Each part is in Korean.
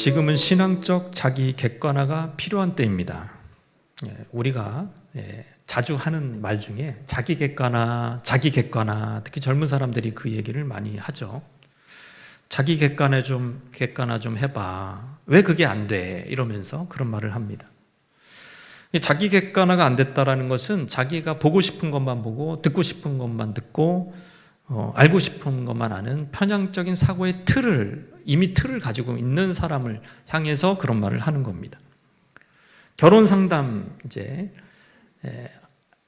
지금은 신앙적 자기 객관화가 필요한 때입니다. 우리가 자주 하는 말 중에 자기 객관화, 특히 젊은 사람들이 그 얘기를 많이 하죠. 자기 객관화 좀 해봐. 왜 그게 안 돼? 이러면서 그런 말을 합니다. 자기 객관화가 안 됐다라는 것은 자기가 보고 싶은 것만 보고 듣고 싶은 것만 듣고 알고 싶은 것만 아는 편향적인 사고의 이미 틀을 가지고 있는 사람을 향해서 그런 말을 하는 겁니다. 결혼 상담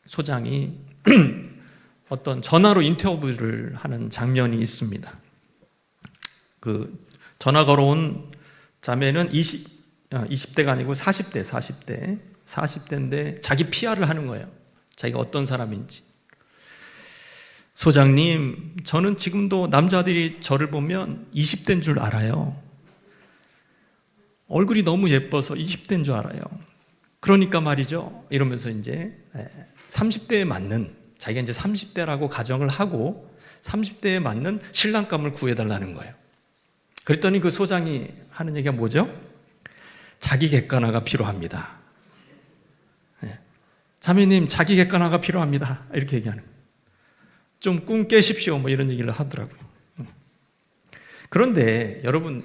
소장이 어떤 전화로 인터뷰를 하는 장면이 있습니다. 그 전화 걸어온 자매는 20대가 아니고 40대인데 자기 PR을 하는 거예요. 자기가 어떤 사람인지. 소장님, 저는 지금도 남자들이 저를 보면 20대인 줄 알아요. 얼굴이 너무 예뻐서 20대인 줄 알아요. 그러니까 말이죠. 이러면서 30대에 맞는, 자기가 30대라고 가정을 하고 30대에 맞는 신랑감을 구해달라는 거예요. 그랬더니 그 소장이 하는 얘기가 뭐죠? 자기 객관화가 필요합니다. 자매님, 자기 객관화가 필요합니다. 이렇게 얘기하는 거예요. 좀 꿈 깨십시오. 이런 얘기를 하더라고요. 그런데 여러분,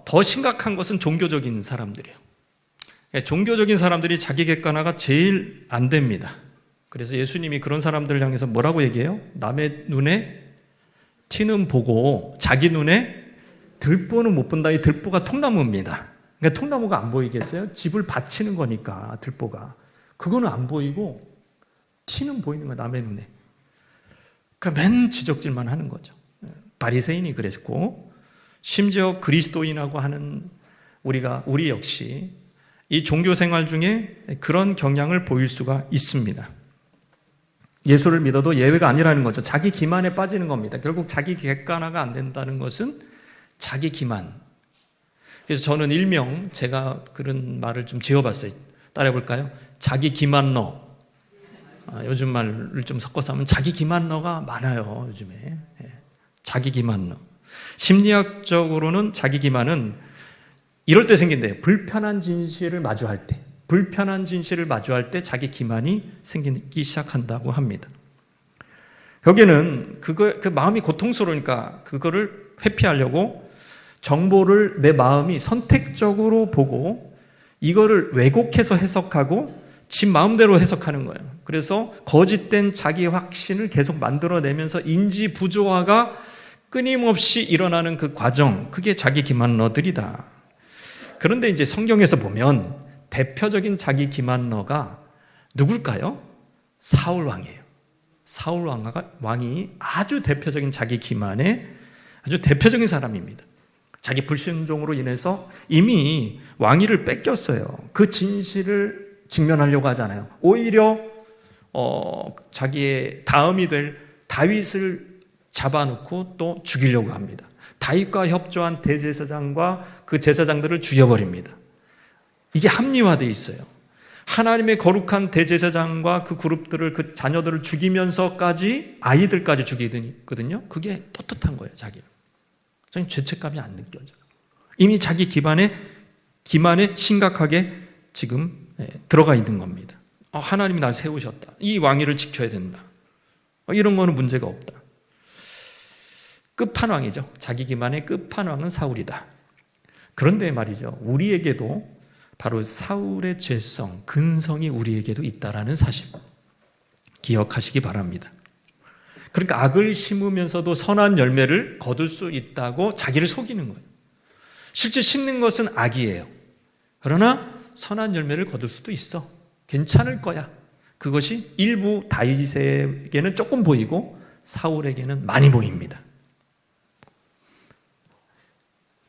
더 심각한 것은 종교적인 사람들이에요. 종교적인 사람들이 자기 객관화가 제일 안 됩니다. 그래서 예수님이 그런 사람들을 향해서 뭐라고 얘기해요? 남의 눈에 티는 보고 자기 눈에 들보는 못 본다. 이 들보가 통나무입니다. 그러니까 통나무가 안 보이겠어요? 집을 받치는 거니까 들보가. 그거는 안 보이고 티는 보이는 거야, 남의 눈에. 그러니까 맨 지적질만 하는 거죠. 바리새인이 그랬고, 심지어 그리스도인이라고 하는 우리 역시 이 종교 생활 중에 그런 경향을 보일 수가 있습니다. 예수를 믿어도 예외가 아니라는 거죠. 자기 기만에 빠지는 겁니다. 결국 자기 객관화가 안 된다는 것은 자기 기만. 그래서 저는 일명 제가 그런 말을 좀 지어봤어요. 따라해볼까요? 자기 기만러. 요즘 말을 좀 섞어서 하면 자기 기만러가 많아요, 요즘에. 자기 기만러. 심리학적으로는 자기 기만은 이럴 때 생긴대요. 불편한 진실을 마주할 때 자기 기만이 생기기 시작한다고 합니다. 여기는 그 마음이 고통스러우니까 그거를 회피하려고 정보를 내 마음이 선택적으로 보고 이거를 왜곡해서 해석하고 지 마음대로 해석하는 거예요. 그래서 거짓된 자기 확신을 계속 만들어내면서 인지 부조화가 끊임없이 일어나는 그 과정, 그게 자기 기만러들이다. 그런데 성경에서 보면 대표적인 자기 기만러가 누굴까요? 사울 왕이에요. 사울 왕이 아주 대표적인 자기 기만의 아주 대표적인 사람입니다. 자기 불순종으로 인해서 이미 왕위를 뺏겼어요. 그 진실을 직면하려고 하잖아요. 오히려 자기의 다음이 될 다윗을 잡아놓고 또 죽이려고 합니다. 다윗과 협조한 대제사장과 그 제사장들을 죽여버립니다. 이게 합리화되어 있어요. 하나님의 거룩한 대제사장과 그 그룹들을, 그 자녀들을 죽이면서까지 아이들까지 죽이거든요. 그게 떳떳한 거예요, 자기를. 저는 죄책감이 안 느껴져요. 이미 자기 기만에 심각하게 지금 들어가 있는 겁니다. 하나님이 날 세우셨다. 이 왕위를 지켜야 된다. 이런 거는 문제가 없다. 끝판왕이죠. 자기 기만의 끝판왕은 사울이다. 그런데 말이죠. 우리에게도 바로 사울의 죄성, 근성이 우리에게도 있다라는 사실 기억하시기 바랍니다. 그러니까 악을 심으면서도 선한 열매를 거둘 수 있다고 자기를 속이는 거예요. 실제 심는 것은 악이에요. 그러나 선한 열매를 거둘 수도 있어. 괜찮을 거야. 그것이 일부 다윗에게는 조금 보이고 사울에게는 많이 보입니다.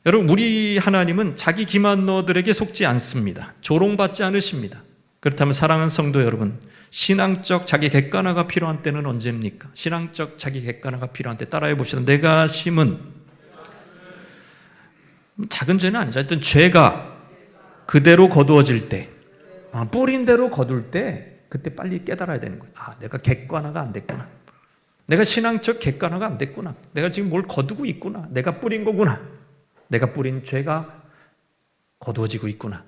여러분, 우리 하나님은 자기 기만러들에게 속지 않습니다. 조롱받지 않으십니다. 그렇다면 사랑하는 성도 여러분, 신앙적 자기 객관화가 필요한 때는 언제입니까? 신앙적 자기 객관화가 필요한 때 따라해 봅시다. 내가 심은 작은 죄는 아니죠. 하여튼 죄가 그대로 거두어질 때, 뿌린 대로 거둘 때 그때 빨리 깨달아야 되는 거예요. 내가 객관화가 안 됐구나. 내가 신앙적 객관화가 안 됐구나. 내가 지금 뭘 거두고 있구나. 내가 뿌린 거구나. 내가 뿌린 죄가 거두어지고 있구나.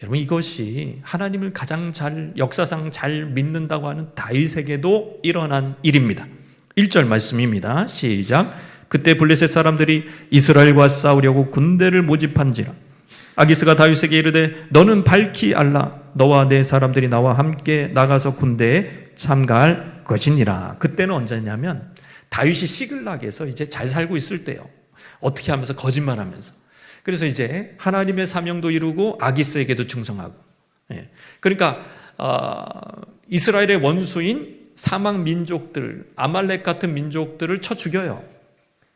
여러분, 이것이 하나님을 가장 역사상 잘 믿는다고 하는 다윗에게도 일어난 일입니다. 1절 말씀입니다. 시작. 그때 블레셋 사람들이 이스라엘과 싸우려고 군대를 모집한지라 아기스가 다윗에게 이르되 너는 밝히 알라. 너와 내 사람들이 나와 함께 나가서 군대에 참가할 것이니라. 그때는 언제냐면 다윗이 시글락에서 이제 잘 살고 있을 때요. 어떻게 하면서? 거짓말하면서. 그래서 이제 하나님의 사명도 이루고 아기스에게도 충성하고. 그러니까 이스라엘의 원수인 사막 민족들, 아말렉 같은 민족들을 쳐 죽여요.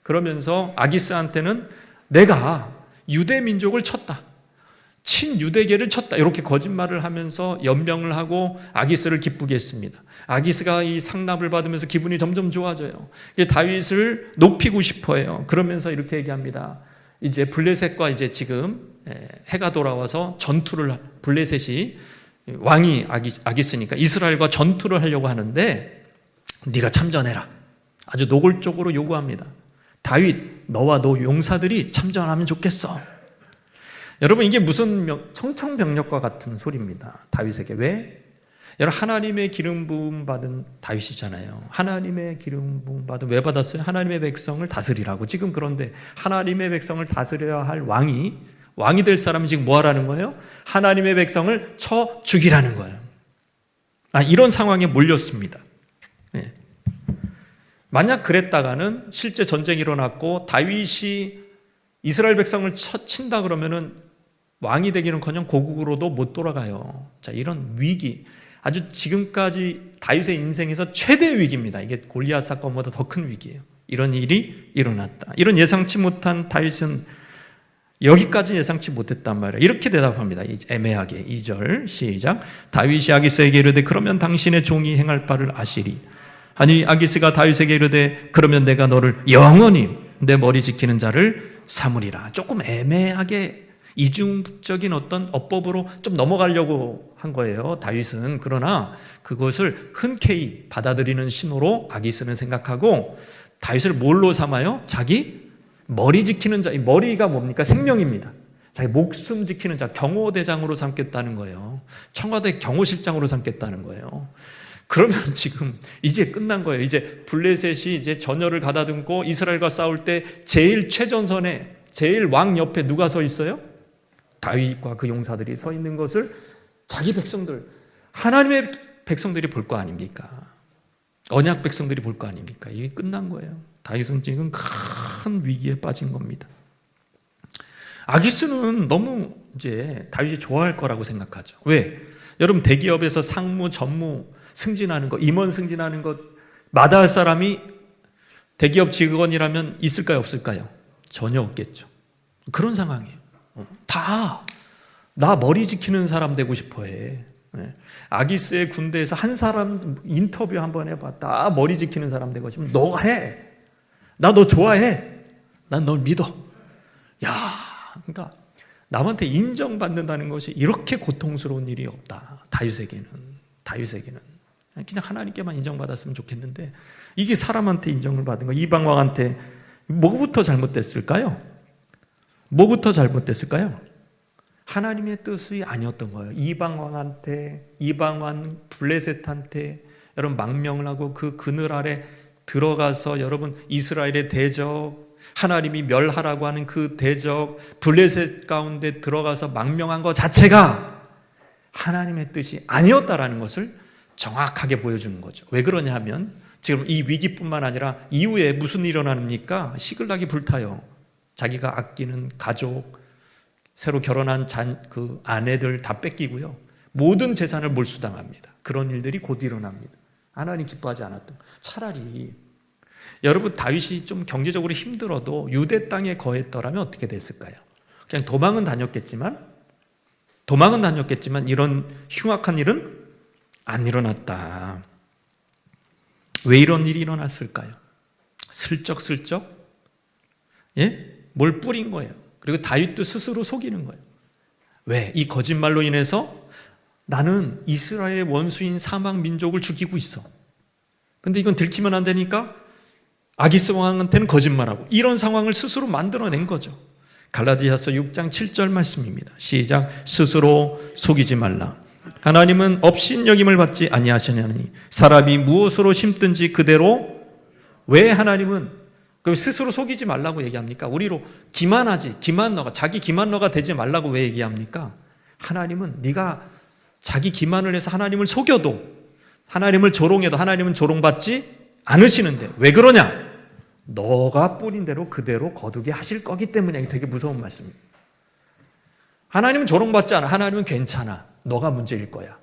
그러면서 아기스한테는 내가 유대 민족을 쳤다, 친유대계를 쳤다, 이렇게 거짓말을 하면서 연명을 하고 아기스를 기쁘게 했습니다. 아기스가 이 상납을 받으면서 기분이 점점 좋아져요. 다윗을 높이고 싶어해요. 그러면서 이렇게 얘기합니다. 이제 블레셋과 이제 지금 해가 돌아와서 전투를, 블레셋이 왕이 아기스니까 이스라엘과 전투를 하려고 하는데 네가 참전해라. 아주 노골적으로 요구합니다. 다윗, 너와 너 용사들이 참전하면 좋겠어. 여러분, 이게 무슨 청천벽력과 같은 소리입니다. 다윗에게. 왜? 여러분, 하나님의 기름 부음 받은 다윗이잖아요. 하나님의 기름 부음 받은, 왜 받았어요? 하나님의 백성을 다스리라고. 지금 그런데 하나님의 백성을 다스려야 할 왕이 될 사람이 지금 뭐 하라는 거예요? 하나님의 백성을 쳐 죽이라는 거예요. 이런 상황에 몰렸습니다. 네. 만약 그랬다가는 실제 전쟁이 일어났고 다윗이 이스라엘 백성을 친다 그러면은 왕이 되기는커녕 고국으로도 못 돌아가요. 자, 이런 위기, 아주 지금까지 다윗의 인생에서 최대 위기입니다. 이게 골리앗 사건보다 더 큰 위기예요. 이런 일이 일어났다. 이런 예상치 못한 다윗은 여기까지 예상치 못했단 말이에요. 이렇게 대답합니다. 애매하게. 2절 시작. 다윗이 아기스에게 이르되 그러면 당신의 종이 행할 바를 아시리. 아니 아기스가 다윗에게 이르되 그러면 내가 너를 영원히 내 머리 지키는 자를 삼으리라. 조금 애매하게 이중적인 어떤 어법으로 좀 넘어가려고 한 거예요, 다윗은. 그러나 그것을 흔쾌히 받아들이는 신호로 아기스는 생각하고 다윗을 뭘로 삼아요? 자기 머리 지키는 자. 이 머리가 뭡니까? 생명입니다. 자기 목숨 지키는 자, 경호대장으로 삼겠다는 거예요. 청와대 경호실장으로 삼겠다는 거예요. 그러면 지금 이제 끝난 거예요. 이제 블레셋이 이제 전열을 가다듬고 이스라엘과 싸울 때 제일 최전선에, 제일 왕 옆에 누가 서 있어요? 다윗과 그 용사들이 서 있는 것을 자기 백성들, 하나님의 백성들이 볼 거 아닙니까? 언약 백성들이 볼 거 아닙니까? 이게 끝난 거예요. 다윗은 지금 큰 위기에 빠진 겁니다. 아기스는 너무 이제 다윗이 좋아할 거라고 생각하죠. 왜? 여러분, 대기업에서 상무, 전무 승진하는 것, 임원 승진하는 것 마다할 사람이 대기업 직원이라면 있을까요, 없을까요? 전혀 없겠죠. 그런 상황이에요. 다 나 머리 지키는 사람 되고 싶어해. 아기스의 군대에서 한 사람 인터뷰 한번 해봐. 다 머리 지키는 사람 되고 싶으면 너가 해. 나 너 좋아해. 난 널 믿어. 야, 그러니까 남한테 인정받는다는 것이 이렇게 고통스러운 일이 없다. 다윗에게는 그냥 하나님께만 인정받았으면 좋겠는데 이게 사람한테 인정을 받은 거, 이방 왕한테 뭐부터 잘못됐을까요? 하나님의 뜻이 아니었던 거예요. 이방 왕한테, 이방 왕 블레셋한테 여러분 망명을 하고 그 그늘 아래 들어가서 여러분 이스라엘의 대적, 하나님이 멸하라고 하는 그 대적 블레셋 가운데 들어가서 망명한 것 자체가 하나님의 뜻이 아니었다라는 것을 정확하게 보여주는 거죠. 왜 그러냐 하면 지금 이 위기뿐만 아니라 이후에 무슨 일이 일어납니까? 시글락이 불타요. 자기가 아끼는 가족, 새로 결혼한 그 아내들 다 뺏기고요. 모든 재산을 몰수당합니다. 그런 일들이 곧 일어납니다. 하나님 기뻐하지 않았던. 차라리 여러분, 다윗이 좀 경제적으로 힘들어도 유대 땅에 거했더라면 어떻게 됐을까요? 그냥 도망은 다녔겠지만 이런 흉악한 일은 안 일어났다. 왜 이런 일이 일어났을까요? 슬쩍슬쩍 뭘 뿌린 거예요. 그리고 다윗도 스스로 속이는 거예요. 왜? 이 거짓말로 인해서 나는 이스라엘의 원수인 사막 민족을 죽이고 있어. 근데 이건 들키면 안 되니까 아기스 왕한테는 거짓말하고, 이런 상황을 스스로 만들어낸 거죠. 갈라디아서 6장 7절 말씀입니다. 시작. 스스로 속이지 말라. 하나님은 업신여김을 받지 아니하시냐니 사람이 무엇으로 심든지 그대로. 왜 하나님은 스스로 속이지 말라고 얘기합니까? 우리로 기만하지, 기만너가, 자기 기만너가 되지 말라고 왜 얘기합니까? 하나님은 네가 자기 기만을 해서 하나님을 속여도, 하나님을 조롱해도 하나님은 조롱받지 않으시는데 왜 그러냐? 너가 뿌린 대로 그대로 거두게 하실 거기 때문에. 되게 무서운 말씀입니다. 하나님은 조롱받지 않아. 하나님은 괜찮아. 너가 문제일 거야.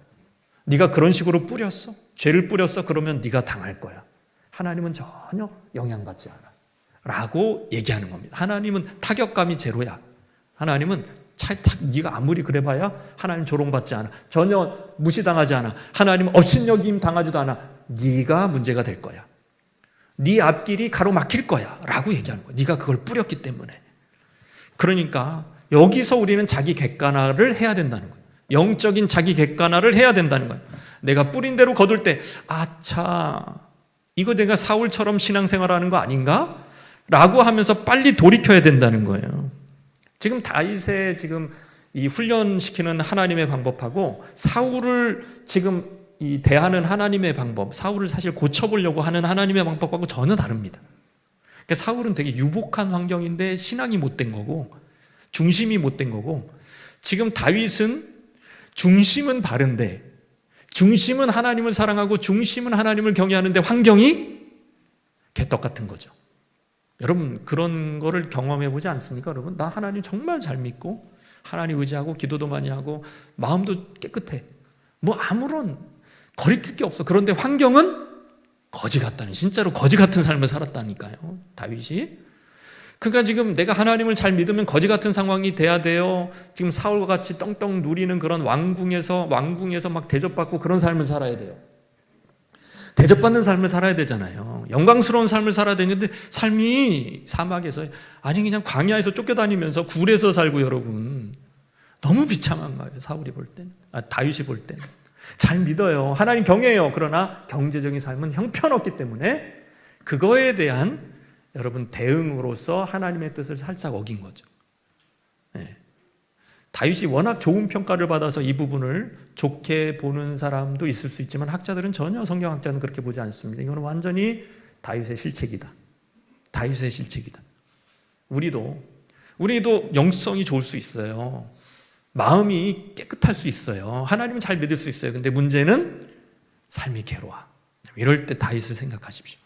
네가 그런 식으로 뿌렸어. 죄를 뿌렸어. 그러면 네가 당할 거야. 하나님은 전혀 영향받지 않아 라고 얘기하는 겁니다. 하나님은 타격감이 제로야. 하나님은 네가 아무리 그래봐야 하나님 조롱받지 않아. 전혀 무시당하지 않아. 하나님은 업신여김 당하지도 않아. 네가 문제가 될 거야. 네 앞길이 가로막힐 거야 라고 얘기하는 거야. 네가 그걸 뿌렸기 때문에. 그러니까 여기서 우리는 자기 객관화를 해야 된다는 거예요. 영적인 자기 객관화를 해야 된다는 거예요. 내가 뿌린 대로 거둘 때 아차, 이거 내가 사울처럼 신앙생활하는 거 아닌가? 라고 하면서 빨리 돌이켜야 된다는 거예요. 지금 다윗의 지금 이 훈련시키는 하나님의 방법하고 사울을 지금 이 대하는 하나님의 방법, 사울을 사실 고쳐보려고 하는 하나님의 방법하고 전혀 다릅니다. 그러니까 사울은 되게 유복한 환경인데 신앙이 못된 거고 중심이 못된 거고, 지금 다윗은 중심은 바른데, 중심은 하나님을 사랑하고 중심은 하나님을 경외하는데 환경이 개떡 같은 거죠. 여러분 그런 거를 경험해 보지 않습니까? 여러분 나 하나님 정말 잘 믿고 하나님 의지하고 기도도 많이 하고 마음도 깨끗해. 뭐 아무런 거리낄 게 없어. 그런데 환경은 거지 같다는, 진짜로 거지 같은 삶을 살았다니까요, 다윗이. 그러니까 지금 내가 하나님을 잘 믿으면 거지 같은 상황이 돼야 돼요. 지금 사울과 같이 떵떵 누리는 그런 왕궁에서 막 대접받고 그런 삶을 살아야 돼요. 대접받는 삶을 살아야 되잖아요. 영광스러운 삶을 살아야 되는데 삶이 사막에서, 아니 그냥 광야에서 쫓겨다니면서 굴에서 살고, 여러분 너무 비참한 거예요. 사울이 볼 땐, 다윗이 볼 땐. 잘 믿어요. 하나님 경외해요. 그러나 경제적인 삶은 형편없기 때문에 그거에 대한 여러분 대응으로서 하나님의 뜻을 살짝 어긴 거죠. 네. 다윗이 워낙 좋은 평가를 받아서 이 부분을 좋게 보는 사람도 있을 수 있지만 학자들은 전혀, 성경학자는 그렇게 보지 않습니다. 이거는 완전히 다윗의 실책이다. 다윗의 실책이다. 우리도 영성이 좋을 수 있어요. 마음이 깨끗할 수 있어요. 하나님은 잘 믿을 수 있어요. 근데 문제는 삶이 괴로워. 이럴 때 다윗을 생각하십시오.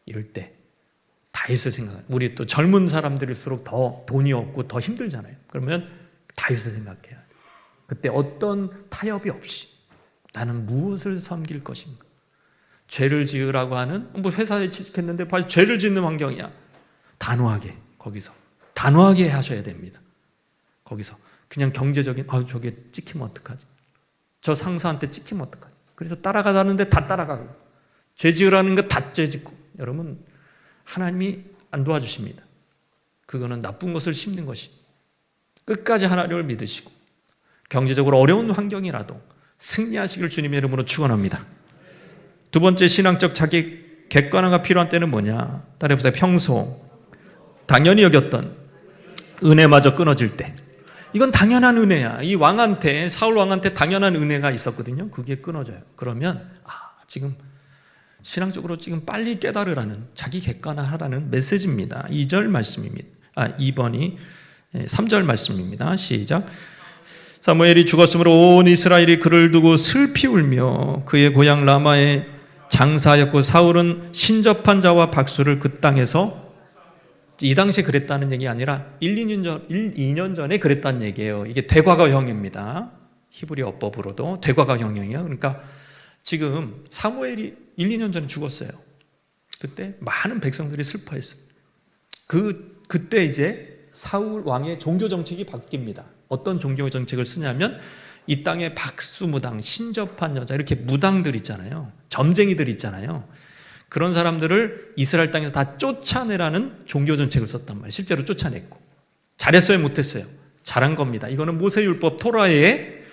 이럴 때 다윗을 생각하세요. 우리 또 젊은 사람들일수록 더 돈이 없고 더 힘들잖아요. 그러면 다윗을 생각해야 돼요. 그때 어떤 타협이 없이 나는 무엇을 섬길 것인가. 죄를 지으라고 하는, 뭐 회사에 취직했는데 빨리 죄를 짓는 환경이야. 단호하게, 거기서 단호하게 하셔야 됩니다. 거기서 그냥 경제적인, 저게 찍히면 어떡하지, 저 상사한테 찍히면 어떡하지, 그래서 따라가자는데 다 따라가고, 죄 지으라는 거 다 죄 짓고. 여러분 하나님이 안 도와주십니다. 그거는 나쁜 것을 심는 것이. 끝까지 하나님을 믿으시고 경제적으로 어려운 환경이라도 승리하시길 주님의 이름으로 축원합니다. 두 번째, 신앙적 자기 객관화가 필요한 때는 뭐냐? 따라해보세요. 평소 당연히 여겼던 은혜마저 끊어질 때. 이건 당연한 은혜야. 이 왕한테, 사울 왕한테 당연한 은혜가 있었거든요. 그게 끊어져요. 그러면 지금 신앙적으로 지금 빨리 깨달으라는, 자기 객관화하라는 메시지입니다. 2절 말씀입니다. 2번이 3절 말씀입니다. 시작. 사무엘이 죽었으므로 온 이스라엘이 그를 두고 슬피 울며 그의 고향 라마에 장사하였고 사울은 신접한 자와 박수를 그 땅에서, 이 당시에 그랬다는 얘기 아니라 2년 전에 그랬다는 얘기예요. 이게 대과거형입니다. 히브리 어법으로도 대과거형이에요. 그러니까 지금 사무엘이 1, 2년 전에 죽었어요. 그때 많은 백성들이 슬퍼했어요. 그때 이제 사울 왕의 종교 정책이 바뀝니다. 어떤 종교 정책을 쓰냐면, 이 땅에 박수무당, 신접한 여자, 이렇게 무당들 있잖아요. 점쟁이들 있잖아요. 그런 사람들을 이스라엘 땅에서 다 쫓아내라는 종교 정책을 썼단 말이에요. 실제로 쫓아냈고. 잘했어요, 못했어요? 잘한 겁니다. 이거는 모세율법 토라의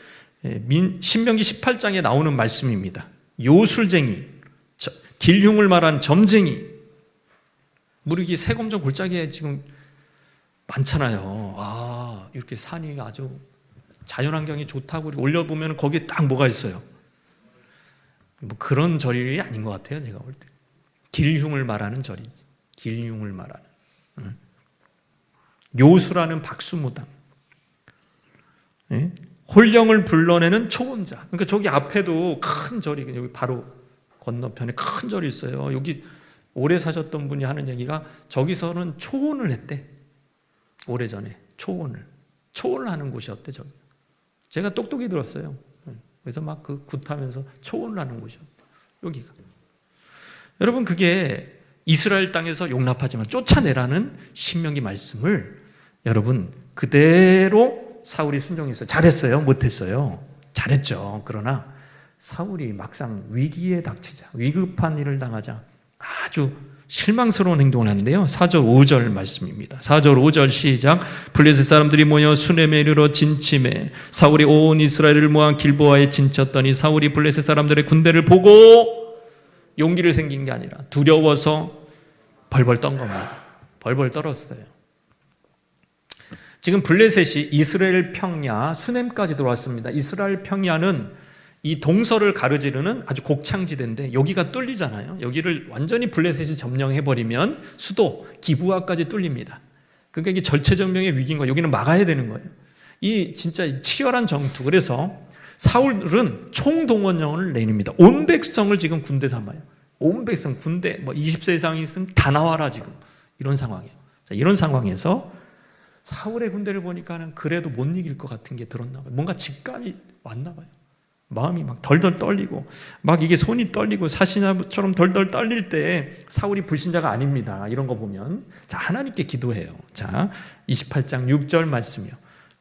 신명기 18장에 나오는 말씀입니다. 요술쟁이, 길흉을 말한 점쟁이, 무르기 세검정 골짜기에 지금 많잖아요. 아, 이렇게 산이 아주 자연환경이 좋다고 올려보면 거기에 딱 뭐가 있어요. 뭐 그런 절이 아닌 것 같아요. 제가 볼 때. 길흉을 말하는 절이지. 길흉을 말하는. 요수라는 박수무당. 예? 홀령을 불러내는 초혼자. 그러니까 저기 앞에도 큰 절이, 여기 바로 건너편에 큰 절이 있어요. 여기 오래 사셨던 분이 하는 얘기가 저기서는 초혼을 했대. 오래전에 초혼을 하는 곳이었대. 저기. 제가 똑똑히 들었어요. 그래서 막 그 굿하면서 초혼을 하는 곳이었대. 여기가. 여러분, 그게 이스라엘 땅에서 용납하지만 쫓아내라는 신명기 말씀을 여러분 그대로 사울이 순종했어요. 잘했어요? 못했어요? 잘했죠. 그러나 사울이 막상 위기에 닥치자, 위급한 일을 당하자 아주 실망스러운 행동을 하는데요. 4절 5절 말씀입니다. 4절 5절 시작. 블레셋 사람들이 모여 수넴에 이르러 진침해 사울이 온 이스라엘을 모아 길보아에 진쳤더니 사울이 블레셋 사람들의 군대를 보고 용기를 생긴 게 아니라 두려워서 벌벌 떤 겁니다. 벌벌 떨었어요. 지금 블레셋이 이스라엘 평야 수넴까지 들어왔습니다. 이스라엘 평야는 이 동서를 가로지르는 아주 곡창지대인데 여기가 뚫리잖아요. 여기를 완전히 블레셋이 점령해버리면 수도 기브아까지 뚫립니다. 그러니까 이게 절체절명의 위기인 거예요. 여기는 막아야 되는 거예요. 이 진짜 치열한 정투. 그래서 사울은 총동원령을 내립니다. 온 백성을 지금 군대 삼아요. 온 백성 군대 20세 이상이 있으면 다 나와라 지금. 이런 상황이에요. 자, 이런 상황에서 사울의 군대를 보니까는 그래도 못 이길 것 같은 게 들었나 봐요. 뭔가 직감이 왔나 봐요. 마음이 막 덜덜 떨리고 막 이게 손이 떨리고 사시나처럼 덜덜 떨릴 때 사울이 불신자가 아닙니다. 이런 거 보면 자, 하나님께 기도해요. 자, 28장 6절 말씀이요.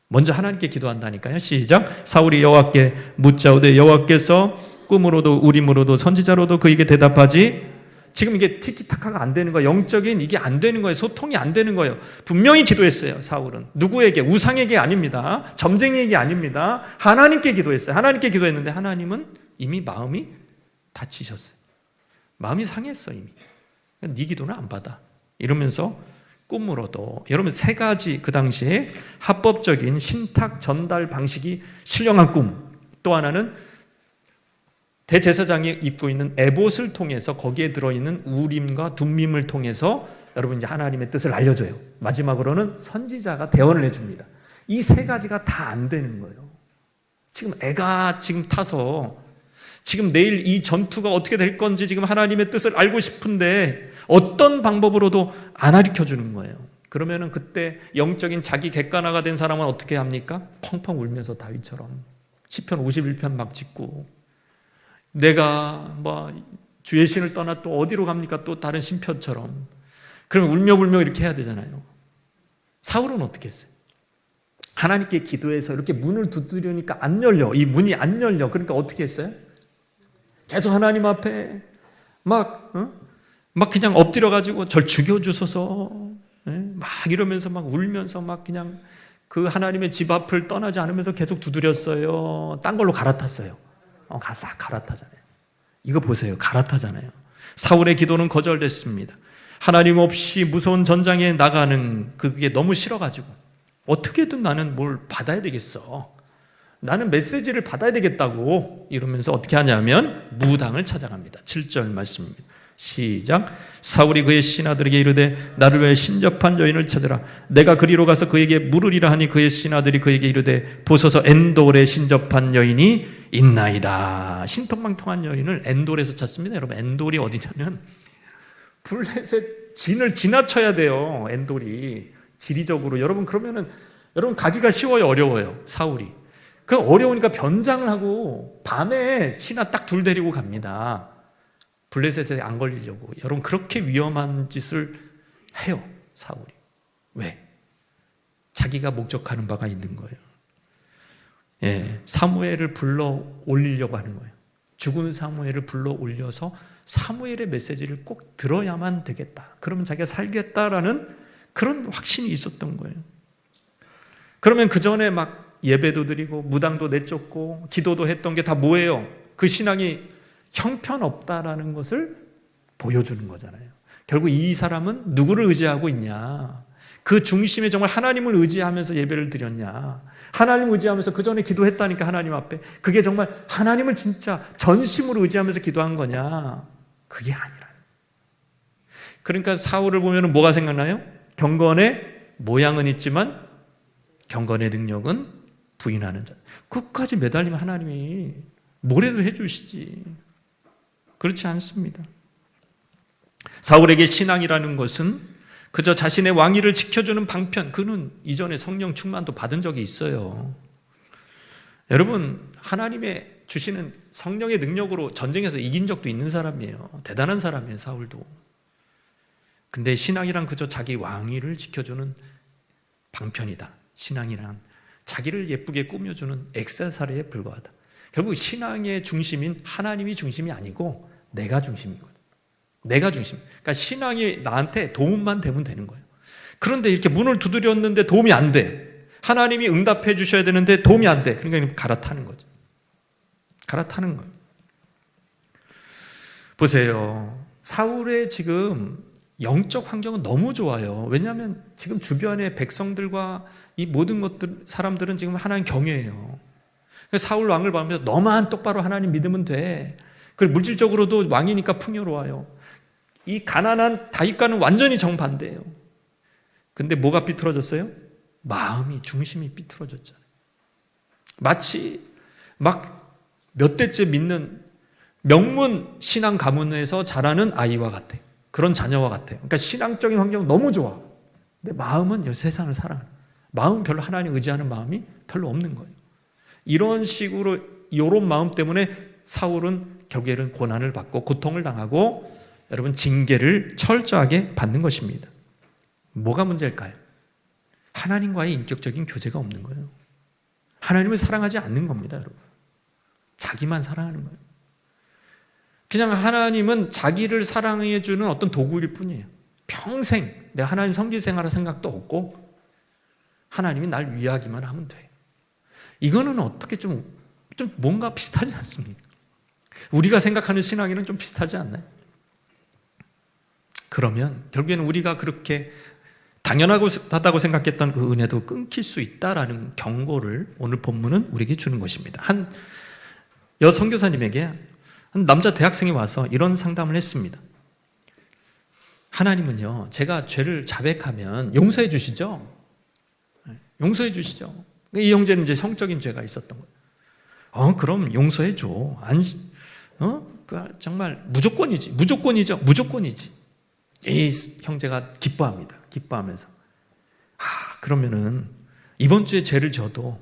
먼저 하나님께 기도한다니까요. 시작. 사울이 여호와께 묻자오되 여호와께서 꿈으로도 우림으로도 선지자로도 그에게 대답하지. 지금 이게 티키타카가 안 되는 거예요. 영적인 이게 안 되는 거예요. 소통이 안 되는 거예요. 분명히 기도했어요. 사울은 누구에게? 우상에게 아닙니다. 점쟁이에게 아닙니다. 하나님께 기도했어요. 하나님께 기도했는데 하나님은 이미 마음이 다치셨어요. 마음이 상했어 이미. 네 기도는 안 받아. 이러면서 꿈으로도 여러분 세 가지 그 당시에 합법적인 신탁 전달 방식이 신령한 꿈. 또 하나는 대제사장이 입고 있는 에봇을 통해서 거기에 들어있는 우림과 둠밈을 통해서 여러분 이제 하나님의 뜻을 알려줘요. 마지막으로는 선지자가 대언을 해줍니다. 이 세 가지가 다 안 되는 거예요. 지금 애가 지금 타서 지금 내일 이 전투가 어떻게 될 건지 지금 하나님의 뜻을 알고 싶은데 어떤 방법으로도 안 가르쳐 주는 거예요. 그러면은 그때 영적인 자기 객관화가 된 사람은 어떻게 합니까? 펑펑 울면서 다윗처럼 시편 51편 막 짓고 내가 주의 신을 떠나 또 어디로 갑니까? 또 다른 신편처럼. 그럼 울며 이렇게 해야 되잖아요. 사울은 어떻게 했어요? 하나님께 기도해서 이렇게 문을 두드리니까 안 열려. 이 문이 안 열려. 그러니까 어떻게 했어요? 계속 하나님 앞에 막 그냥 엎드려가지고 절 죽여주소서. 막 이러면서 막 울면서 막 그냥 그 하나님의 집 앞을 떠나지 않으면서 계속 두드렸어요. 딴 걸로 갈아탔어요. 싹 갈아타잖아요. 이거 보세요. 갈아타잖아요. 사울의 기도는 거절됐습니다. 하나님 없이 무서운 전장에 나가는 그게 너무 싫어가지고 어떻게든 나는 뭘 받아야 되겠어. 나는 메시지를 받아야 되겠다고 이러면서 어떻게 하냐면 무당을 찾아갑니다. 7절 말씀입니다. 시작. 사울이 그의 신하들에게 이르되 나를 위해 신접한 여인을 찾으라. 내가 그리로 가서 그에게 물으리라 하니 그의 신하들이 그에게 이르되 보소서 엔돌에 신접한 여인이 있나이다. 신통방통한 여인을 엔돌에서 찾습니다. 여러분 엔돌이 어디냐면 블레셋 진을 지나쳐야 돼요. 엔돌이 지리적으로. 여러분 그러면은 여러분 가기가 쉬워요, 어려워요? 사울이. 그 어려우니까 변장을 하고 밤에 신하 딱 둘 데리고 갑니다. 블레셋에 안 걸리려고. 여러분 그렇게 위험한 짓을 해요, 사울이. 왜? 자기가 목적하는 바가 있는 거예요. 사무엘을 불러 올리려고 하는 거예요. 죽은 사무엘을 불러 올려서 사무엘의 메시지를 꼭 들어야만 되겠다. 그러면 자기가 살겠다라는 그런 확신이 있었던 거예요. 그러면 그 전에 막 예배도 드리고 무당도 내쫓고 기도도 했던 게 다 뭐예요? 그 신앙이 형편없다라는 것을 보여주는 거잖아요. 결국 이 사람은 누구를 의지하고 있냐? 그 중심에 정말 하나님을 의지하면서 예배를 드렸냐? 하나님을 의지하면서 그 전에 기도했다니까 하나님 앞에. 그게 정말 하나님을 진짜 전심으로 의지하면서 기도한 거냐? 그게 아니라. 그러니까 사울을 보면 뭐가 생각나요? 경건의 모양은 있지만 경건의 능력은 부인하는 자. 끝까지 매달리면 하나님이 뭐래도 해주시지. 그렇지 않습니다. 사울에게 신앙이라는 것은 그저 자신의 왕위를 지켜주는 방편, 그는 이전에 성령 충만도 받은 적이 있어요. 여러분, 하나님의 주시는 성령의 능력으로 전쟁에서 이긴 적도 있는 사람이에요. 대단한 사람이에요, 사울도. 근데 신앙이란 그저 자기 왕위를 지켜주는 방편이다. 신앙이란 자기를 예쁘게 꾸며주는 액세서리에 불과하다. 결국 신앙의 중심인 하나님이 중심이 아니고 내가 중심이거든. 내가 중심. 그러니까 신앙이 나한테 도움만 되면 되는 거예요. 그런데 이렇게 문을 두드렸는데 도움이 안 돼. 하나님이 응답해 주셔야 되는데 도움이 안 돼. 그러니까 갈아타는 거죠. 갈아타는 거예요. 보세요. 사울의 지금 영적 환경은 너무 좋아요. 왜냐하면 지금 주변의 백성들과 이 모든 것들, 사람들은 지금 하나님 경외해요. 사울 왕을 보면서 너만 똑바로 하나님 믿으면 돼. 그리고 물질적으로도 왕이니까 풍요로워요. 이 가난한 다윗과는 완전히 정반대예요. 근데 뭐가 삐뚤어졌어요? 마음이, 중심이 삐뚤어졌잖아요. 마치 막 몇 대째 믿는 명문 신앙 가문에서 자라는 아이와 같아. 그런 자녀와 같아요. 그러니까 신앙적인 환경은 너무 좋아. 근데 마음은 이 세상을 살아가는, 마음은 별로 하나님 의지하는 마음이 별로 없는 거예요. 이런 식으로 이런 마음 때문에 사울은 결국에는 고난을 받고 고통을 당하고 여러분 징계를 철저하게 받는 것입니다. 뭐가 문제일까요? 하나님과의 인격적인 교제가 없는 거예요. 하나님을 사랑하지 않는 겁니다, 여러분. 자기만 사랑하는 거예요. 그냥 하나님은 자기를 사랑해 주는 어떤 도구일 뿐이에요. 평생 내가 하나님 성지 생활할 생각도 없고 하나님이 날 위하기만 하면 돼. 이거는 어떻게 좀 뭔가 비슷하지 않습니까? 우리가 생각하는 신앙에는 좀 비슷하지 않나요? 그러면 결국에는 우리가 그렇게 당연하다고 생각했던 그 은혜도 끊길 수 있다라는 경고를 오늘 본문은 우리에게 주는 것입니다. 한 선교사님에게 한 남자 대학생이 와서 이런 상담을 했습니다. 하나님은요, 제가 죄를 자백하면 용서해 주시죠? 용서해 주시죠? 이 형제는 이제 성적인 죄가 있었던 거예요. 그럼 용서해 줘. 정말 무조건이지. 무조건이지. 이 형제가 기뻐합니다. 기뻐하면서. 그러면은 이번 주에 죄를 져도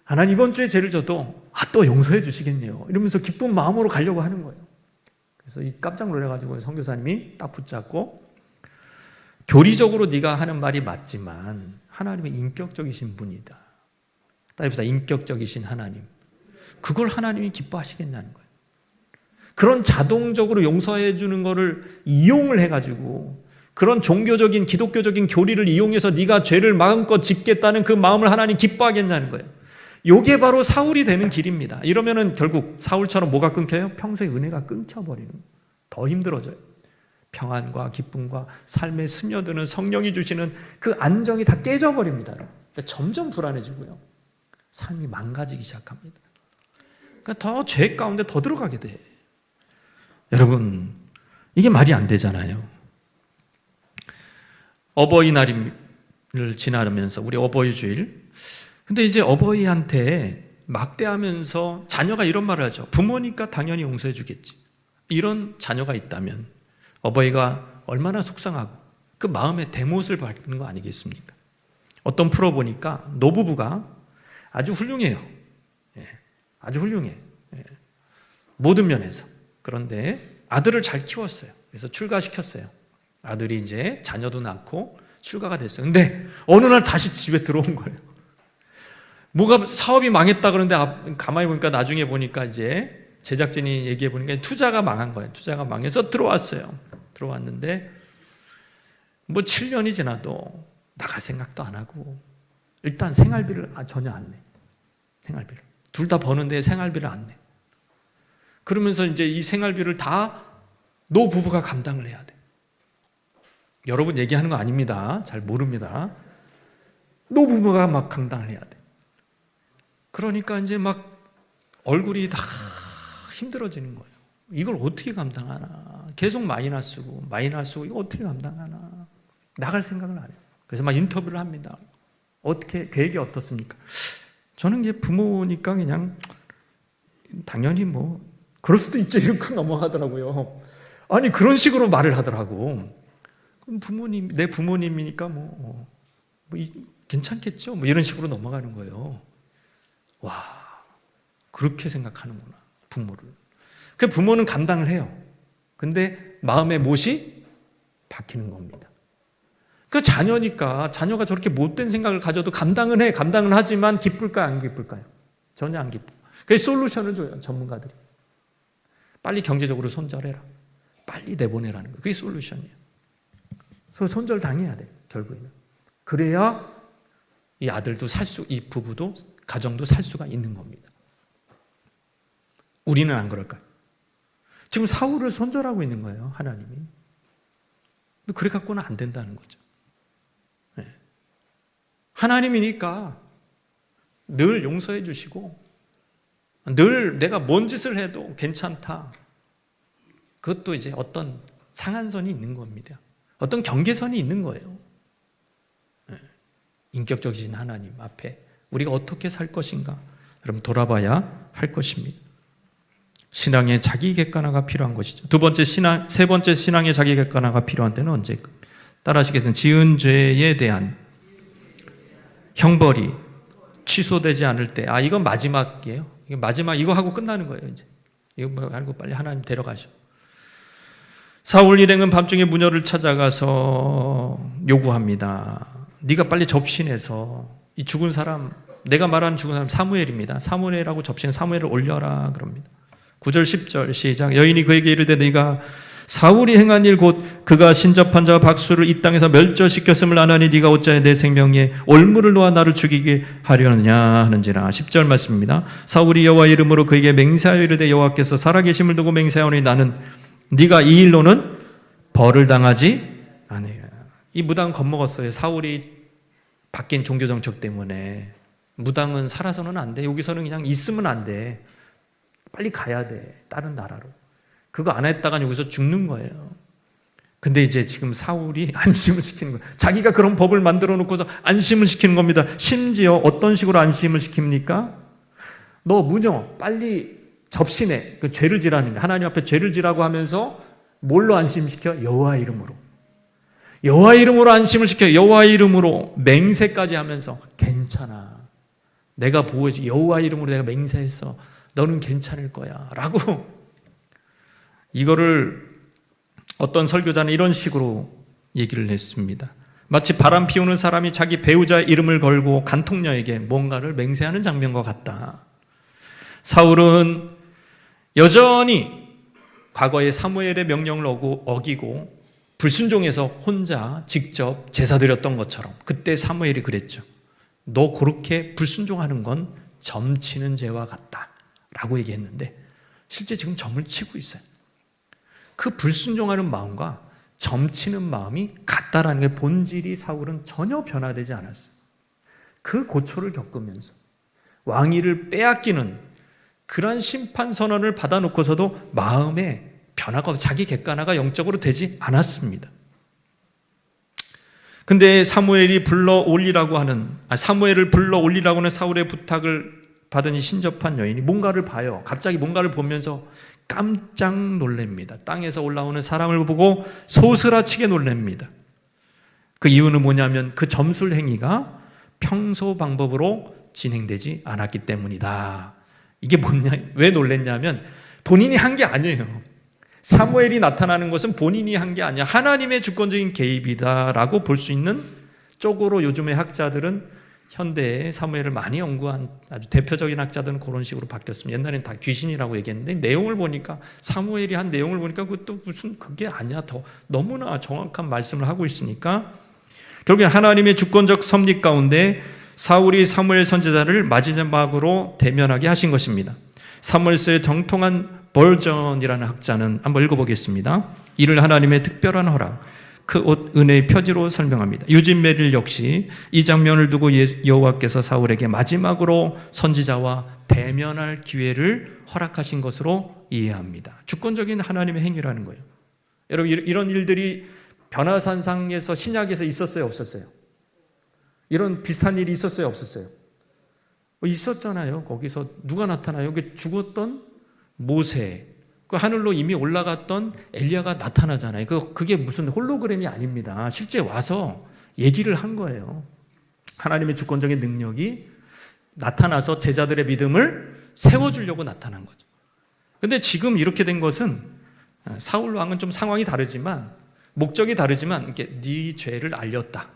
하나님 이번 주에 죄를 져도 또 용서해 주시겠네요. 이러면서 기쁜 마음으로 가려고 하는 거예요. 그래서 깜짝 놀라가지고 선교사님이 딱 붙잡고 교리적으로 네가 하는 말이 맞지만 하나님은 인격적이신 분이다. 따라서 인격적이신 하나님. 그걸 하나님이 기뻐하시겠냐는 거예요. 그런 자동적으로 용서해 주는 거를 이용을 해가지고 그런 종교적인 기독교적인 교리를 이용해서 네가 죄를 마음껏 짓겠다는 그 마음을 하나님 기뻐하겠냐는 거예요. 이게 바로 사울이 되는 길입니다. 이러면은 결국 사울처럼 뭐가 끊겨요? 평소에 은혜가 끊겨버리는, 더 힘들어져요. 평안과 기쁨과 삶에 스며드는 성령이 주시는 그 안정이 다 깨져버립니다. 그러니까 점점 불안해지고요. 삶이 망가지기 시작합니다. 그러니까 더 죄 가운데 더 들어가게 돼. 여러분, 이게 말이 안 되잖아요. 어버이날을 지나면서 우리 어버이 주일. 근데 이제 어버이한테 막대하면서 자녀가 이런 말을 하죠. 부모니까 당연히 용서해 주겠지. 이런 자녀가 있다면 어버이가 얼마나 속상하고 그 마음의 대못을 받는 거 아니겠습니까? 어떤 프로 보니까 노부부가 아주 훌륭해요. 아주 훌륭해. 모든 면에서. 그런데 아들을 잘 키웠어요. 그래서 출가시켰어요. 아들이 이제 자녀도 낳고 출가가 됐어요. 근데 어느 날 다시 집에 들어온 거예요. 뭐가 사업이 망했다 그러는데 가만히 보니까 나중에 보니까 이제 제작진이 얘기해 보니까 투자가 망한 거예요. 투자가 망해서 들어왔어요. 들어왔는데 뭐 7년이 지나도 나갈 생각도 안 하고 일단 생활비를 전혀 안 내. 생활비를. 둘 다 버는데 생활비를 안 내. 그러면서 이제 이 생활비를 다 노부부가 감당을 해야 돼. 여러분 얘기하는 거 아닙니다. 잘 모릅니다. 노부모가 막 감당을 해야 돼. 그러니까 이제 막 얼굴이 다 힘들어지는 거예요. 이걸 어떻게 감당하나. 계속 마이너스고 이거 어떻게 감당하나. 나갈 생각을 안 해요. 그래서 막 인터뷰를 합니다. 어떻게, 계획이 어떻습니까? 저는 이제 부모니까 그냥 당연히 뭐 그럴 수도 있죠 이렇게 넘어가더라고요. 아니 그런 식으로 말을 하더라고. 그럼 내 부모님이니까 괜찮겠죠? 뭐 이런 식으로 넘어가는 거예요. 와, 그렇게 생각하는구나 부모를. 그 부모는 감당을 해요. 근데 마음의 못이 박히는 겁니다. 그 자녀니까 자녀가 저렇게 못된 생각을 가져도 감당은 해. 감당은 하지만 기쁠까요? 안 기쁠까요? 전혀 안 기쁘고. 그래서 솔루션을 줘요. 전문가들이. 빨리 경제적으로 손절해라. 빨리 내보내라는 거예요. 그게 솔루션이에요. 그래서 손절 당해야 돼요. 결국에는. 그래야 이 아들도 이 부부도 가정도 살 수가 있는 겁니다. 우리는 안 그럴까요? 지금 사울을 손절하고 있는 거예요. 하나님이. 그래 갖고는 안 된다는 거죠. 네. 하나님이니까 늘 용서해 주시고 늘 내가 뭔 짓을 해도 괜찮다. 그것도 이제 어떤 상한선이 있는 겁니다. 어떤 경계선이 있는 거예요. 네. 인격적이신 하나님 앞에 우리가 어떻게 살 것인가 여러분 돌아봐야 할 것입니다. 신앙의 자기 객관화가 필요한 것이죠. 세 번째 신앙의 자기 객관화가 필요한 때는 언제일까? 따라하시겠습니다. 지은 죄에 대한 형벌이 취소되지 않을 때. 이건 마지막이에요. 이거 하고 끝나는 거예요. 이제 이거 하고 빨리 하나님 데려가셔. 사울 일행은 밤중에 무녀를 찾아가서 요구합니다. 네가 빨리 접신해서 이 죽은 사람, 내가 말하는 죽은 사람 사무엘입니다. 사무엘하고 접신 사무엘을 올려라 그럽니다. 9절 10절 시작. 여인이 그에게 이르되 네가 사울이 행한 일 곧 그가 신접한 자와 박수를 이 땅에서 멸절시켰음을 아나니 네가 어찌하여 내 생명에 올무를 놓아 나를 죽이게 하려느냐 하는지라. 10절 말씀입니다. 사울이 여호와 이름으로 그에게 맹세하여 이르되 여호와께서 살아계심을 두고 맹세하오니 나는 네가 이 일로는 벌을 당하지 않으리라. 이 무당은 겁먹었어요. 사울이 바뀐 종교 정책 때문에. 무당은 살아서는 안 돼. 여기서는 그냥 있으면 안 돼. 빨리 가야 돼. 다른 나라로. 그거 안 했다간 여기서 죽는 거예요. 근데 이제 지금 사울이 안심을 시키는 거예요. 자기가 그런 법을 만들어 놓고서 안심을 시키는 겁니다. 심지어 어떤 식으로 안심을 시킵니까? 너 무녀 빨리 접신해. 그 죄를 지라는 거예요. 하나님 앞에 죄를 지라고 하면서 뭘로 안심시켜? 여호와 이름으로. 여호와 이름으로 안심을 시켜. 여호와 이름으로 맹세까지 하면서 괜찮아. 내가 보호해줘. 여호와 이름으로 내가 맹세했어. 너는 괜찮을 거야 라고. 이거를 어떤 설교자는 이런 식으로 얘기를 했습니다. 마치 바람 피우는 사람이 자기 배우자의 이름을 걸고 간통녀에게 뭔가를 맹세하는 장면과 같다. 사울은 여전히 과거의 사무엘의 명령을 어기고 불순종해서 혼자 직접 제사 드렸던 것처럼 그때 사무엘이 그랬죠. 너 그렇게 불순종하는 건 점치는 죄와 같다 라고 얘기했는데 실제 지금 점을 치고 있어요. 그 불순종하는 마음과 점치는 마음이 같다라는 게 본질이 사울은 전혀 변화되지 않았어요. 그 고초를 겪으면서 왕위를 빼앗기는 그런 심판 선언을 받아놓고서도 마음에 변화가 자기 객관화가 영적으로 되지 않았습니다. 근데 사무엘을 불러 올리라고 하는 사울의 부탁을 받은 이 신접한 여인이 뭔가를 봐요. 갑자기 뭔가를 보면서 깜짝 놀랍니다. 땅에서 올라오는 사람을 보고 소스라치게 놀랍니다. 그 이유는 뭐냐면 그 점술 행위가 평소 방법으로 진행되지 않았기 때문이다. 이게 뭐냐? 왜 놀랐냐면 본인이 한 게 아니에요. 사무엘이 나타나는 것은 본인이 한 게 아니야. 하나님의 주권적인 개입이다라고 볼 수 있는 쪽으로 요즘의 학자들은 현대에 사무엘을 많이 연구한 아주 대표적인 학자들은 그런 식으로 바뀌었습니다. 옛날에는 다 귀신이라고 얘기했는데 내용을 보니까 사무엘이 한 내용을 보니까 그것도 무슨 그게 아니야. 더 너무나 정확한 말씀을 하고 있으니까 결국엔 하나님의 주권적 섭리 가운데 사울이 사무엘 선지자를 마지막으로 대면하게 하신 것입니다. 사무엘서의 정통한 버전이라는 학자는 한번 읽어보겠습니다. 이를 하나님의 특별한 허락, 그 옷 은혜의 표지로 설명합니다. 유진 메릴 역시 이 장면을 두고 여호와께서 사울에게 마지막으로 선지자와 대면할 기회를 허락하신 것으로 이해합니다. 주권적인 하나님의 행위라는 거예요. 여러분, 이런 일들이 변화산상에서 신약에서 있었어요, 없었어요? 이런 비슷한 일이 있었어요, 없었어요? 있었잖아요. 거기서 누가 나타나요? 여기 죽었던 모세, 그 하늘로 이미 올라갔던 엘리야가 나타나잖아요. 그게 무슨 홀로그램이 아닙니다. 실제 와서 얘기를 한 거예요. 하나님의 주권적인 능력이 나타나서 제자들의 믿음을 세워주려고 나타난 거죠. 근데 지금 이렇게 된 것은 사울 왕은 좀 상황이 다르지만 목적이 다르지만 이렇게 네 죄를 알렸다.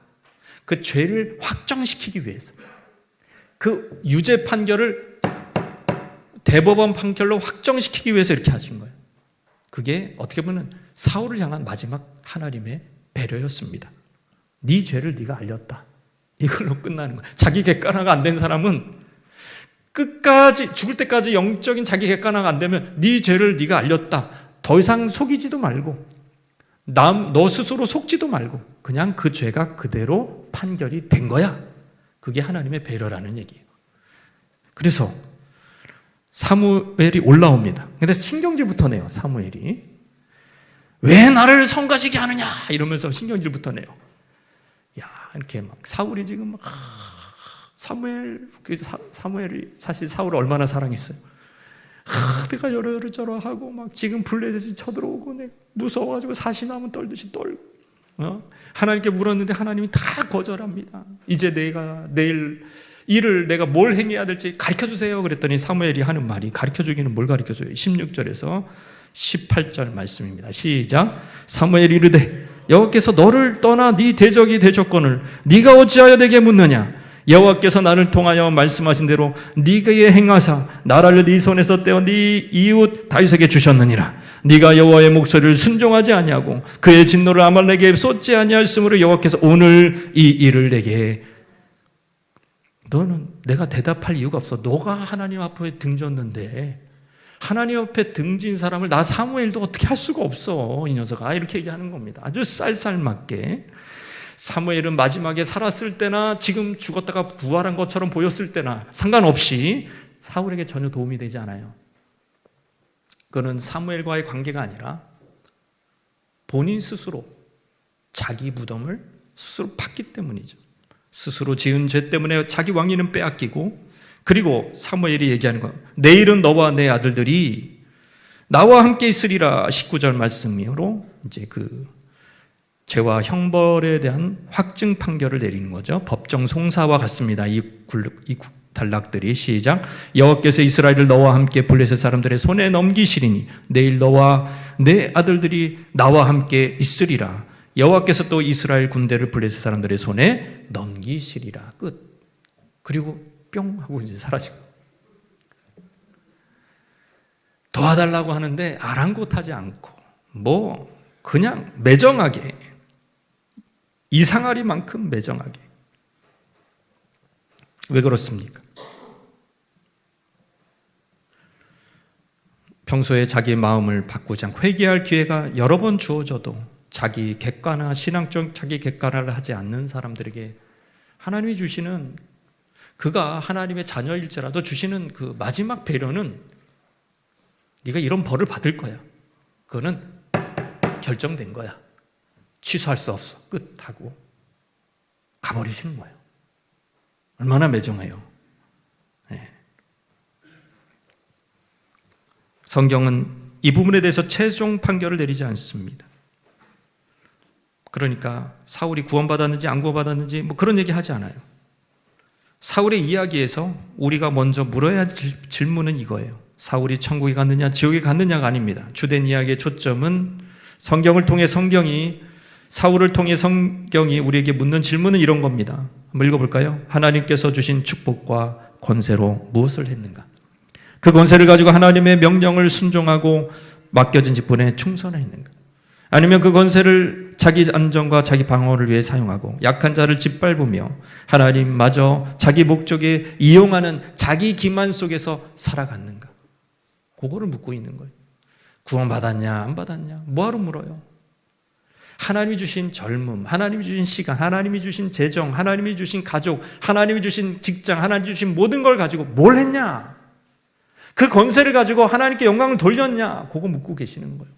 그 죄를 확정시키기 위해서 그 유죄 판결을 대법원 판결로 확정시키기 위해서 이렇게 하신 거예요. 그게 어떻게 보면 사울을 향한 마지막 하나님의 배려였습니다. 네 죄를 네가 알렸다. 이걸로 끝나는 거예요. 자기 객관화가 안 된 사람은 끝까지 죽을 때까지 영적인 자기 객관화가 안 되면 네 죄를 네가 알렸다. 더 이상 속이지도 말고 너 스스로 속지도 말고 그냥 그 죄가 그대로 판결이 된 거야. 그게 하나님의 배려라는 얘기예요. 그래서 사무엘이 올라옵니다. 근데 신경질부터 내요. 사무엘이 왜 나를 성가시게 하느냐 이러면서 신경질부터 내요. 야, 이렇게 막 사울이 지금 막 사무엘이 사실 사울을 얼마나 사랑했어요. 내가 여러저러 하고 막 지금 블레셋이 쳐들어오고 내가 무서워가지고 사시나무 떨듯이 떨고 하나님께 물었는데 하나님이 다 거절합니다. 이제 내가 내일 일을 내가 뭘 행해야 될지 가르쳐주세요. 그랬더니 사무엘이 하는 말이 가르쳐주기는 뭘 가르쳐줘요? 16절에서 18절 말씀입니다. 시작. 사무엘이 이르되 여호와께서 너를 떠나 네 대적이 되셨거늘 네가 어찌하여 내게 묻느냐? 여호와께서 나를 통하여 말씀하신 대로 네가 행하사 나라를 네 손에서 떼어 네 이웃 다윗에게 주셨느니라. 네가 여호와의 목소리를 순종하지 아니하고 그의 진노를 아말렉에게 쏟지 아니하였으므로 여호와께서 오늘 이 일을 내게 너는 내가 대답할 이유가 없어. 너가 하나님 앞에 등졌는데 하나님 앞에 등진 사람을 나 사무엘도 어떻게 할 수가 없어. 이 녀석아 이렇게 얘기하는 겁니다. 아주 쌀쌀맞게. 사무엘은 마지막에 살았을 때나 지금 죽었다가 부활한 것처럼 보였을 때나 상관없이 사울에게 전혀 도움이 되지 않아요. 그거는 사무엘과의 관계가 아니라 본인 스스로 자기 무덤을 스스로 팠기 때문이죠. 스스로 지은 죄 때문에 자기 왕위는 빼앗기고, 그리고 사무엘이 얘기하는 거, 내일은 너와 내 아들들이 나와 함께 있으리라. 19절 말씀으로 이제 그 죄와 형벌에 대한 확증 판결을 내리는 거죠. 법정 송사와 같습니다. 이 단락들이. 시작. 여호와께서 이스라엘을 너와 함께 블레셋 사람들의 손에 넘기시리니 내일 너와 내 아들들이 나와 함께 있으리라. 여호와께서 또 이스라엘 군대를 블레셋 사람들의 손에 넘기시리라. 끝. 그리고 뿅 하고 이제 사라지고. 도와달라고 하는데 아랑곳하지 않고 뭐 그냥 매정하게, 이상하리만큼 매정하게. 왜 그렇습니까? 평소에 자기의 마음을 바꾸지 않고 회개할 기회가 여러 번 주어져도 자기 객관화, 신앙적 자기 객관화를 하지 않는 사람들에게 하나님이 주시는, 그가 하나님의 자녀일지라도 주시는 그 마지막 배려는 네가 이런 벌을 받을 거야. 그거는 결정된 거야. 취소할 수 없어. 끝하고 가버리시는 거예요. 얼마나 매정해요. 네. 성경은 이 부분에 대해서 최종 판결을 내리지 않습니다. 그러니까 사울이 구원받았는지 안 구원받았는지 뭐 그런 얘기 하지 않아요. 사울의 이야기에서 우리가 먼저 물어야 할 질문은 이거예요. 사울이 천국에 갔느냐 지옥에 갔느냐가 아닙니다. 주된 이야기의 초점은 성경을 통해 사울을 통해 성경이 우리에게 묻는 질문은 이런 겁니다. 한번 읽어볼까요? 하나님께서 주신 축복과 권세로 무엇을 했는가? 그 권세를 가지고 하나님의 명령을 순종하고 맡겨진 직분에 충성했는가? 아니면 그 권세를 자기 안전과 자기 방어를 위해 사용하고 약한 자를 짓밟으며 하나님마저 자기 목적에 이용하는 자기 기만 속에서 살아갔는가? 그거를 묻고 있는 거예요. 구원받았냐 안 받았냐? 뭐하러 물어요? 하나님이 주신 젊음, 하나님이 주신 시간, 하나님이 주신 재정, 하나님이 주신 가족, 하나님이 주신 직장, 하나님이 주신 모든 걸 가지고 뭘 했냐? 그 권세를 가지고 하나님께 영광을 돌렸냐? 그거 묻고 계시는 거예요.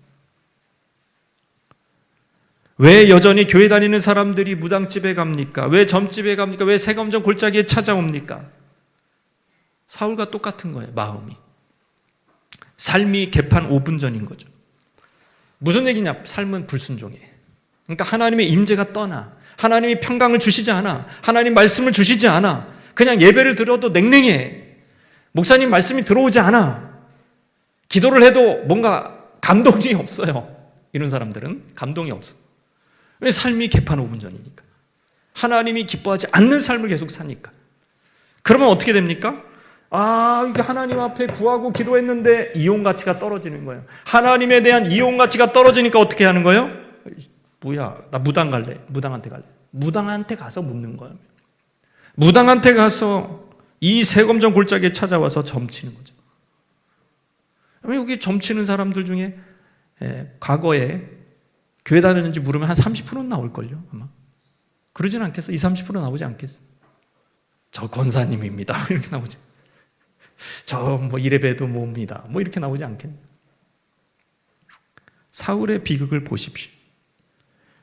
왜 여전히 교회 다니는 사람들이 무당집에 갑니까? 왜 점집에 갑니까? 왜 세검정 골짜기에 찾아옵니까? 사울과 똑같은 거예요, 마음이. 삶이 개판 5분 전인 거죠. 무슨 얘기냐? 삶은 불순종이에요. 그러니까 하나님의 임재가 떠나, 하나님이 평강을 주시지 않아, 하나님 말씀을 주시지 않아, 그냥 예배를 드려도 냉랭해, 목사님 말씀이 들어오지 않아, 기도를 해도 뭔가 감동이 없어요. 이런 사람들은 감동이 없어. 왜? 삶이 개판 5분 전이니까. 하나님이 기뻐하지 않는 삶을 계속 사니까. 그러면 어떻게 됩니까? 이게 하나님 앞에 구하고 기도했는데 이용 가치가 떨어지는 거예요. 하나님에 대한 이용 가치가 떨어지니까 어떻게 하는 거예요? 뭐야, 나 무당 갈래. 무당한테 갈래. 무당한테 가서 묻는 거예요. 무당한테 가서 이 세검정 골짜기에 찾아와서 점치는 거죠. 여기 점치는 사람들 중에 과거에 교회 다녔는지 물으면 한 30%는 나올걸요, 아마. 그러진 않겠어? 20, 30% 나오지 않겠어? 저 권사님입니다. 이렇게 나오지. 저 이래봬도 뭡니다. 이렇게 나오지 않겠네. 사울의 비극을 보십시오.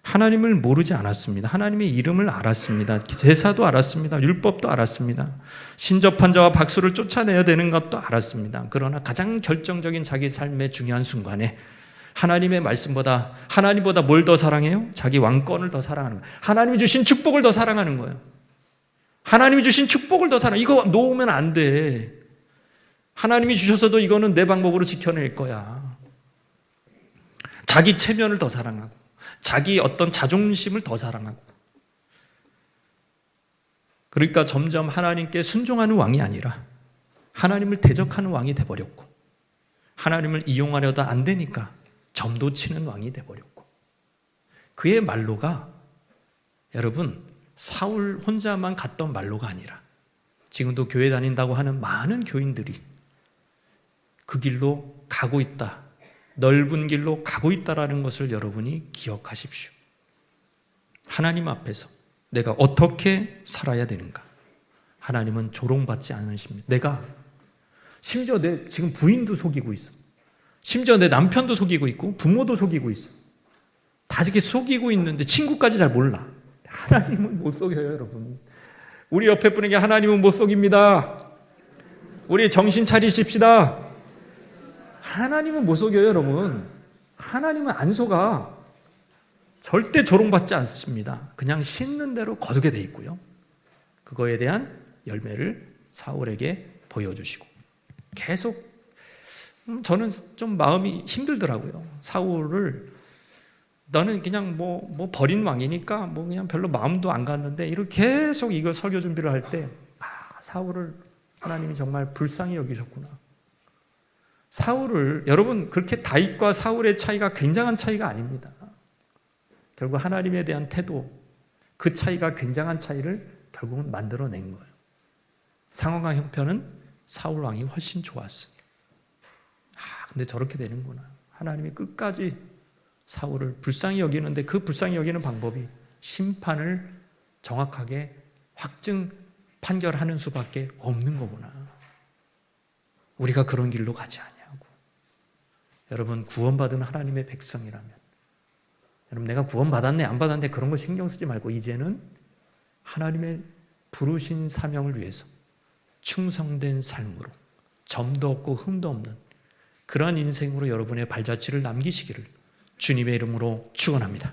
하나님을 모르지 않았습니다. 하나님의 이름을 알았습니다. 제사도 알았습니다. 율법도 알았습니다. 신접한 자와 박수를 쫓아내야 되는 것도 알았습니다. 그러나 가장 결정적인 자기 삶의 중요한 순간에 하나님의 말씀보다, 하나님보다 뭘 더 사랑해요? 자기 왕권을 더 사랑하는 거예요. 하나님이 주신 축복을 더 사랑하는 거예요. 하나님이 주신 축복을 더 사랑해. 이거 놓으면 안 돼. 하나님이 주셔서도 이거는 내 방법으로 지켜낼 거야. 자기 체면을 더 사랑하고, 자기 어떤 자존심을 더 사랑하고. 그러니까 점점 하나님께 순종하는 왕이 아니라 하나님을 대적하는 왕이 돼버렸고, 하나님을 이용하려다 안 되니까 점도 치는 왕이 돼버렸고, 그의 말로가 여러분 사울 혼자만 갔던 말로가 아니라 지금도 교회 다닌다고 하는 많은 교인들이 그 길로 가고 있다, 넓은 길로 가고 있다라는 것을 여러분이 기억하십시오. 하나님 앞에서 내가 어떻게 살아야 되는가? 하나님은 조롱받지 않으십니다. 내가 심지어 내 지금 부인도 속이고 있어. 심지어 내 남편도 속이고 있고 부모도 속이고 있어. 다 이렇게 속이고 있는데 친구까지 잘 몰라. 하나님은 못 속여요, 여러분. 우리 옆에 분에게 하나님은 못 속입니다. 우리 정신 차리십시다. 하나님은 못 속여요, 여러분. 하나님은 안 속아. 절대 조롱받지 않습니다. 그냥 심는 대로 거두게 돼 있고요. 그거에 대한 열매를 사울에게 보여주시고 계속 저는 좀 마음이 힘들더라고요. 사울을 너는 그냥 뭐 버린 왕이니까 그냥 별로 마음도 안 갔는데 이렇게 계속 이거 설교 준비를 할 때 사울을 하나님이 정말 불쌍히 여기셨구나. 사울을 여러분 그렇게 다윗과 사울의 차이가 굉장한 차이가 아닙니다. 결국 하나님에 대한 태도, 그 차이가 굉장한 차이를 결국은 만들어낸 거예요. 상황과 형편은 사울 왕이 훨씬 좋았어요. 근데 저렇게 되는구나. 하나님이 끝까지 사울을 불쌍히 여기는데 그 불쌍히 여기는 방법이 심판을 정확하게 확증 판결하는 수밖에 없는 거구나. 우리가 그런 길로 가지 아니하고. 여러분 구원받은 하나님의 백성이라면, 여러분 내가 구원받았네 안 받았네 그런 거 신경 쓰지 말고 이제는 하나님의 부르신 사명을 위해서 충성된 삶으로 점도 없고 흠도 없는 그러한 인생으로 여러분의 발자취를 남기시기를 주님의 이름으로 축원합니다.